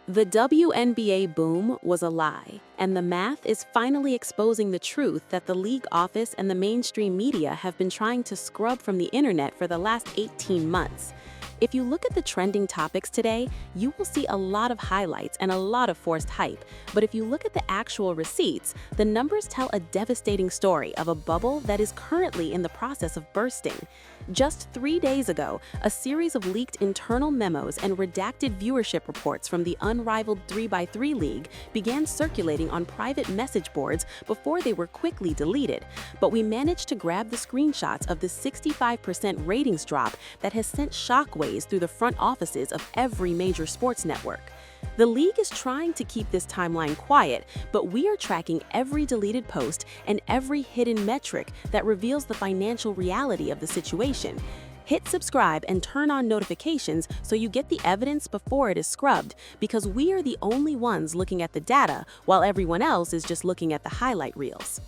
The WNBA boom was a lie, and the math is finally exposing the truth that the league office and the mainstream media have been trying to scrub from the internet for the last 18 months. If you look at the trending topics today, you will see a lot of highlights and a lot of forced hype. But if you look at the actual receipts, the numbers tell a devastating story of a bubble that is currently in the process of bursting. Just 3 days ago, a series of leaked internal memos and redacted viewership reports from the Unrivaled 3x3 League began circulating on private message boards before they were quickly deleted. But we managed to grab the screenshots of the 65% ratings drop that has sent shockwaves through the front offices of every major sports network. The league is trying to keep this timeline quiet, but we are tracking every deleted post and every hidden metric that reveals the financial reality of the situation. Hit subscribe and turn on notifications so you get the evidence before it is scrubbed, because we are the only ones looking at the data while everyone else is just looking at the highlight reels.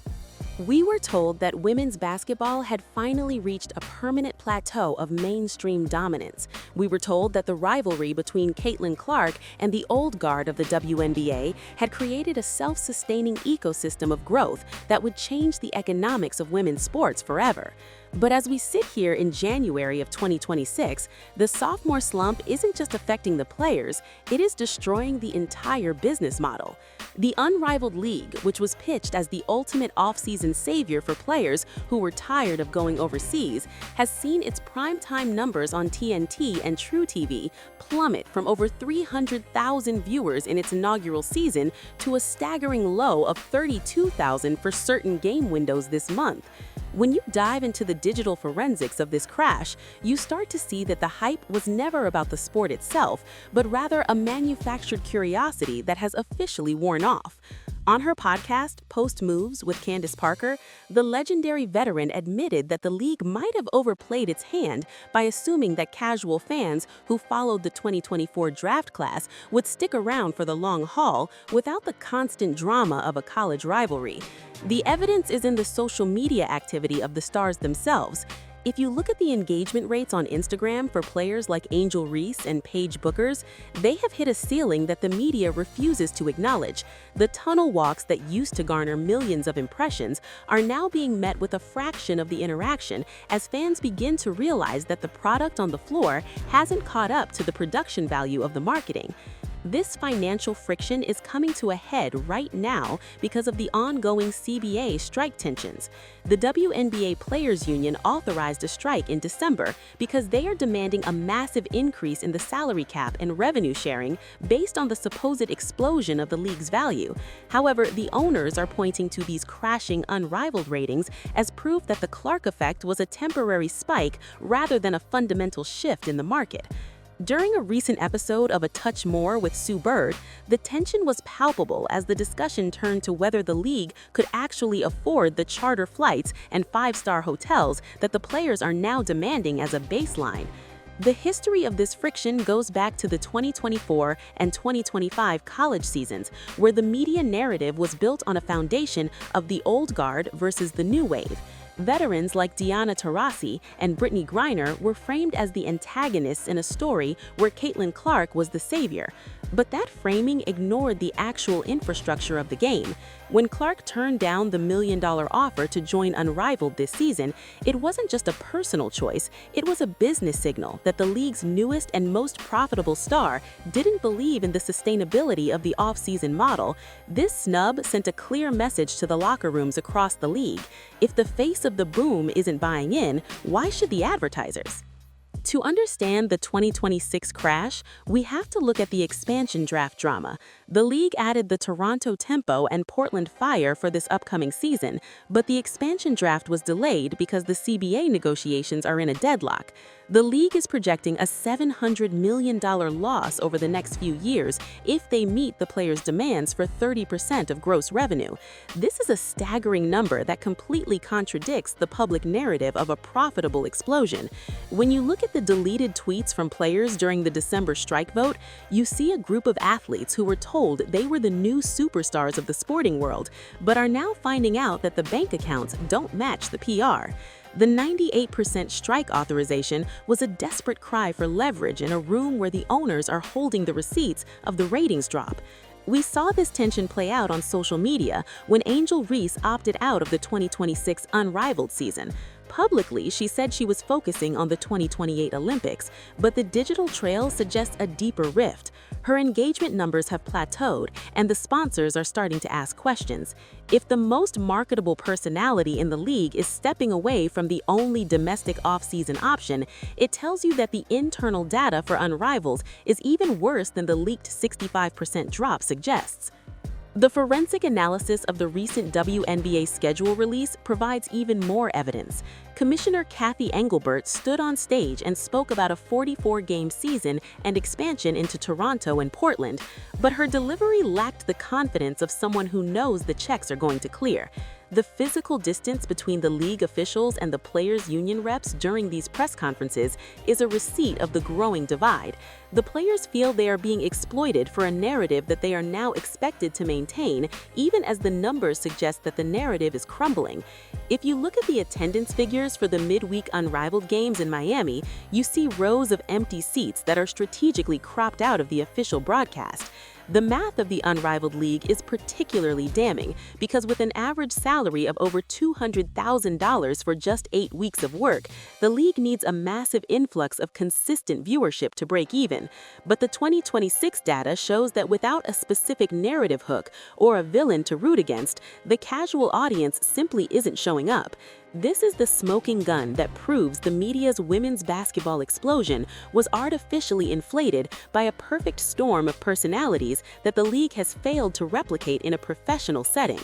We were told that women's basketball had finally reached a permanent plateau of mainstream dominance. We were told that the rivalry between Caitlin Clark and the old guard of the WNBA had created a self-sustaining ecosystem of growth that would change the economics of women's sports forever. But as we sit here in January of 2026, the sophomore slump isn't just affecting the players, it is destroying the entire business model. The Unrivaled League, which was pitched as the ultimate off-season savior for players who were tired of going overseas, has seen its primetime numbers on TNT and True TV plummet from over 300,000 viewers in its inaugural season to a staggering low of 32,000 for certain game windows this month. When you dive into the digital forensics of this crash, you start to see that the hype was never about the sport itself, but rather a manufactured curiosity that has officially worn off. On her podcast, Post Moves with Candace Parker, the legendary veteran admitted that the league might have overplayed its hand by assuming that casual fans who followed the 2024 draft class would stick around for the long haul without the constant drama of a college rivalry. The evidence is in the social media activity of the stars themselves. If you look at the engagement rates on Instagram for players like Angel Reese and Paige Bookers, they have hit a ceiling that the media refuses to acknowledge. The tunnel walks that used to garner millions of impressions are now being met with a fraction of the interaction as fans begin to realize that the product on the floor hasn't caught up to the production value of the marketing. This financial friction is coming to a head right now because of the ongoing CBA strike tensions. The WNBA Players Union authorized a strike in December because they are demanding a massive increase in the salary cap and revenue sharing based on the supposed explosion of the league's value. However, the owners are pointing to these crashing Unrivaled ratings as proof that the Clark effect was a temporary spike rather than a fundamental shift in the market. During a recent episode of A Touch More with Sue Bird, the tension was palpable as the discussion turned to whether the league could actually afford the charter flights and five-star hotels that the players are now demanding as a baseline. The history of this friction goes back to the 2024 and 2025 college seasons, where the media narrative was built on a foundation of the old guard versus the new wave. Veterans like Diana Taurasi and Brittany Griner were framed as the antagonists in a story where Caitlin Clark was the savior. But that framing ignored the actual infrastructure of the game. When Clark turned down the $1 million offer to join Unrivaled this season, it wasn't just a personal choice, it was a business signal that the league's newest and most profitable star didn't believe in the sustainability of the off-season model. This snub sent a clear message to the locker rooms across the league. If the face of the boom isn't buying in, why should the advertisers? To understand the 2026 crash, we have to look at the expansion draft drama. The league added the Toronto Tempo and Portland Fire for this upcoming season, but the expansion draft was delayed because the CBA negotiations are in a deadlock. The league is projecting a $700 million loss over the next few years if they meet the players' demands for 30% of gross revenue. This is a staggering number that completely contradicts the public narrative of a profitable explosion. When you look at the deleted tweets from players during the December strike vote, you see a group of athletes who were told they were the new superstars of the sporting world, but are now finding out that the bank accounts don't match the PR. The 98% strike authorization was a desperate cry for leverage in a room where the owners are holding the receipts of the ratings drop. We saw this tension play out on social media when Angel Reese opted out of the 2026 Unrivaled season. Publicly, she said she was focusing on the 2028 Olympics, but the digital trail suggests a deeper rift. Her engagement numbers have plateaued, and the sponsors are starting to ask questions. If the most marketable personality in the league is stepping away from the only domestic off-season option, it tells you that the internal data for Unrivaled is even worse than the leaked 65% drop suggests. The forensic analysis of the recent WNBA schedule release provides even more evidence. Commissioner Kathy Engelbert stood on stage and spoke about a 44-game season and expansion into Toronto and Portland, but her delivery lacked the confidence of someone who knows the checks are going to clear. The physical distance between the league officials and the players' union reps during these press conferences is a receipt of the growing divide. The players feel they are being exploited for a narrative that they are now expected to maintain, even as the numbers suggest that the narrative is crumbling. If you look at the attendance figures for the midweek Unrivaled games in Miami, you see rows of empty seats that are strategically cropped out of the official broadcast. The math of the Unrivaled League is particularly damning because with an average salary of over $200,000 for just 8 weeks of work, the league needs a massive influx of consistent viewership to break even. But the 2026 data shows that without a specific narrative hook or a villain to root against, the casual audience simply isn't showing up. This is the smoking gun that proves the media's women's basketball explosion was artificially inflated by a perfect storm of personalities that the league has failed to replicate in a professional setting.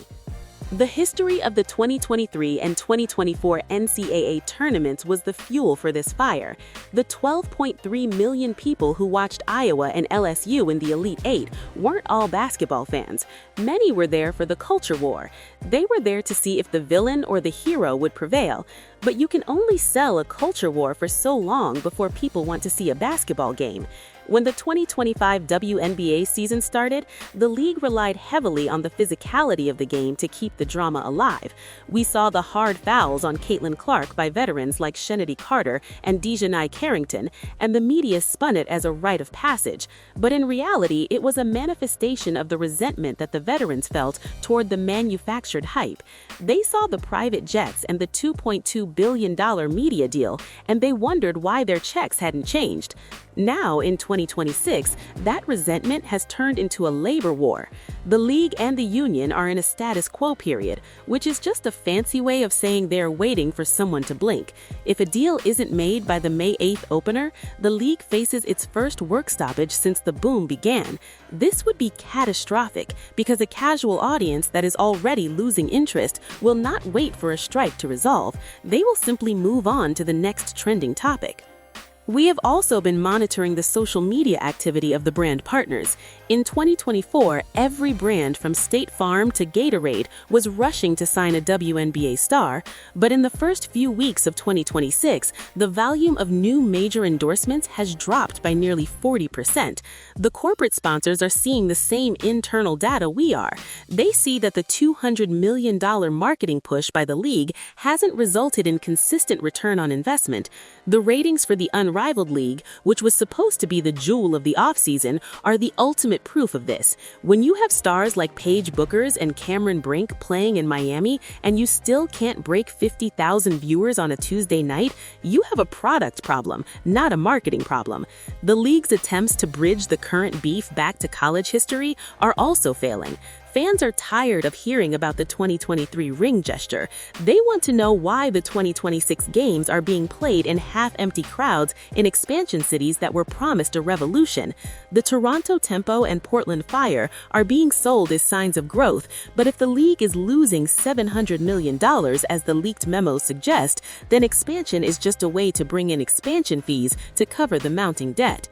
The history of the 2023 and 2024 NCAA tournaments was the fuel for this fire. The 12.3 million people who watched Iowa and LSU in the Elite Eight weren't all basketball fans. Many were there for the culture war. They were there to see if the villain or the hero would prevail. But you can only sell a culture war for so long before people want to see a basketball game. When the 2025 WNBA season started, the league relied heavily on the physicality of the game to keep the drama alive. We saw the hard fouls on Caitlin Clark by veterans like Shenedy Carter and Dejanai Carrington, and the media spun it as a rite of passage. But in reality, it was a manifestation of the resentment that the veterans felt toward the manufactured hype. They saw the private jets and the $2.2 billion media deal, and they wondered why their checks hadn't changed. Now, in 2026, that resentment has turned into a labor war. The league and the union are in a status quo period, which is just a fancy way of saying they're waiting for someone to blink. If a deal isn't made by the May 8th opener, the league faces its first work stoppage since the boom began. This would be catastrophic because a casual audience that is already losing interest will not wait for a strike to resolve. They will simply move on to the next trending topic. We have also been monitoring the social media activity of the brand partners. In 2024, every brand from State Farm to Gatorade was rushing to sign a WNBA star, but in the first few weeks of 2026, the volume of new major endorsements has dropped by nearly 40%. The corporate sponsors are seeing the same internal data we are. They see that the $200 million marketing push by the league hasn't resulted in consistent return on investment. The ratings for the Unrivaled League, which was supposed to be the jewel of the offseason, are the ultimate proof of this. When you have stars like Paige Bueckers and Cameron Brink playing in Miami and you still can't break 50,000 viewers on a Tuesday night, you have a product problem, not a marketing problem. The league's attempts to bridge the current beef back to college history are also failing. Fans are tired of hearing about the 2023 ring gesture. They want to know why the 2026 games are being played in half-empty crowds in expansion cities that were promised a revolution. The Toronto Tempo and Portland Fire are being sold as signs of growth, but if the league is losing $700 million as the leaked memos suggest, then expansion is just a way to bring in expansion fees to cover the mounting debt.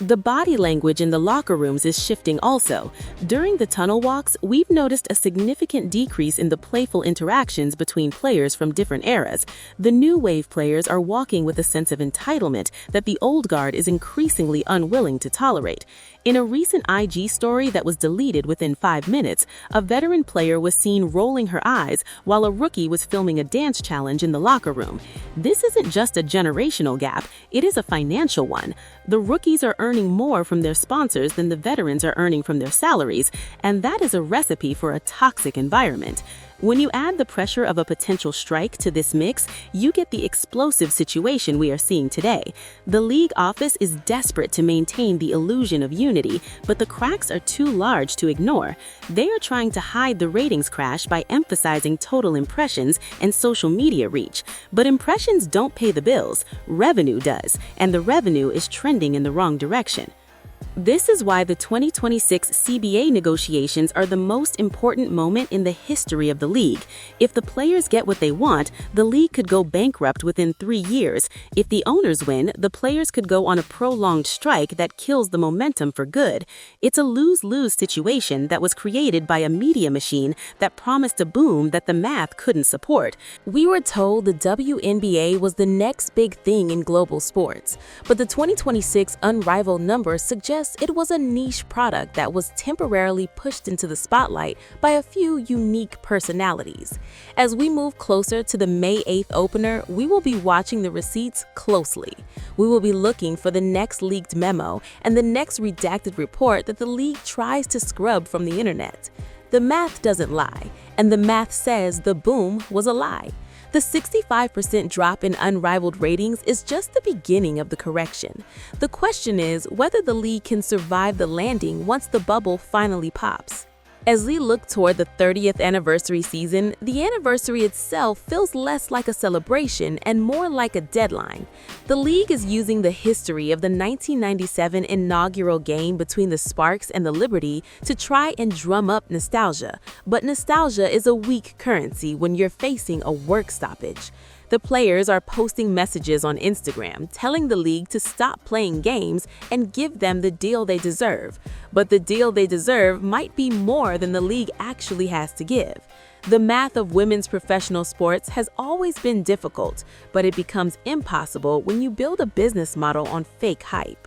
The body language in the locker rooms is shifting also. During the tunnel walks, we've noticed a significant decrease in the playful interactions between players from different eras. The new wave players are walking with a sense of entitlement that the old guard is increasingly unwilling to tolerate. In a recent IG story that was deleted within 5 minutes, a veteran player was seen rolling her eyes while a rookie was filming a dance challenge in the locker room. This isn't just a generational gap, it is a financial one. The rookies are earning more from their sponsors than the veterans are earning from their salaries, and that is a recipe for a toxic environment. When you add the pressure of a potential strike to this mix, you get the explosive situation we are seeing today. The league office is desperate to maintain the illusion of unity, but the cracks are too large to ignore. They are trying to hide the ratings crash by emphasizing total impressions and social media reach. But impressions don't pay the bills, revenue does, and the revenue is trending in the wrong direction. This is why the 2026 CBA negotiations are the most important moment in the history of the league. If the players get what they want, the league could go bankrupt within 3 years. If the owners win, the players could go on a prolonged strike that kills the momentum for good. It's a lose-lose situation that was created by a media machine that promised a boom that the math couldn't support. We were told the WNBA was the next big thing in global sports, but the 2026 Unrivaled numbers suggest it was a niche product that was temporarily pushed into the spotlight by a few unique personalities. As we move closer to the May 8th opener, we will be watching the receipts closely. We will be looking for the next leaked memo and the next redacted report that the league tries to scrub from the internet. The math doesn't lie, and the math says the boom was a lie. The 65% drop in Unrivaled ratings is just the beginning of the correction. The question is whether the league can survive the landing once the bubble finally pops. As we look toward the 30th anniversary season, the anniversary itself feels less like a celebration and more like a deadline. The league is using the history of the 1997 inaugural game between the Sparks and the Liberty to try and drum up nostalgia, but nostalgia is a weak currency when you're facing a work stoppage. The players are posting messages on Instagram telling the league to stop playing games and give them the deal they deserve. But the deal they deserve might be more than the league actually has to give. The math of women's professional sports has always been difficult, but it becomes impossible when you build a business model on fake hype.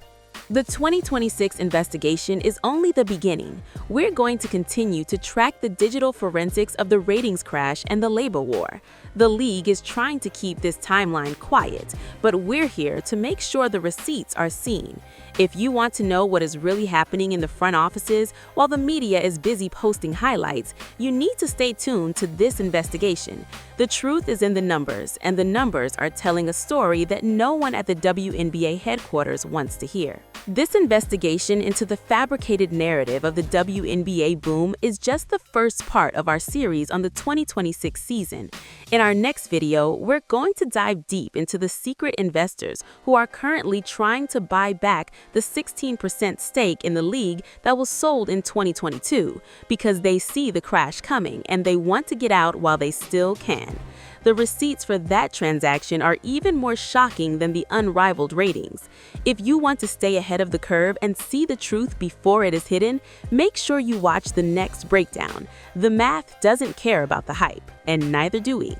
The 2026 investigation is only the beginning. We're going to continue to track the digital forensics of the ratings crash and the labor war. The league is trying to keep this timeline quiet, but we're here to make sure the receipts are seen. If you want to know what is really happening in the front offices while the media is busy posting highlights, you need to stay tuned to this investigation. The truth is in the numbers, and the numbers are telling a story that no one at the WNBA headquarters wants to hear. This investigation into the fabricated narrative of the WNBA boom is just the first part of our series on the 2026 season. In our next video, we're going to dive deep into the secret investors who are currently trying to buy back the 16% stake in the league that was sold in 2022 because they see the crash coming and they want to get out while they still can. The receipts for that transaction are even more shocking than the Unrivaled ratings. If you want to stay ahead of the curve and see the truth before it is hidden, make sure you watch the next breakdown. The math doesn't care about the hype, and neither do we.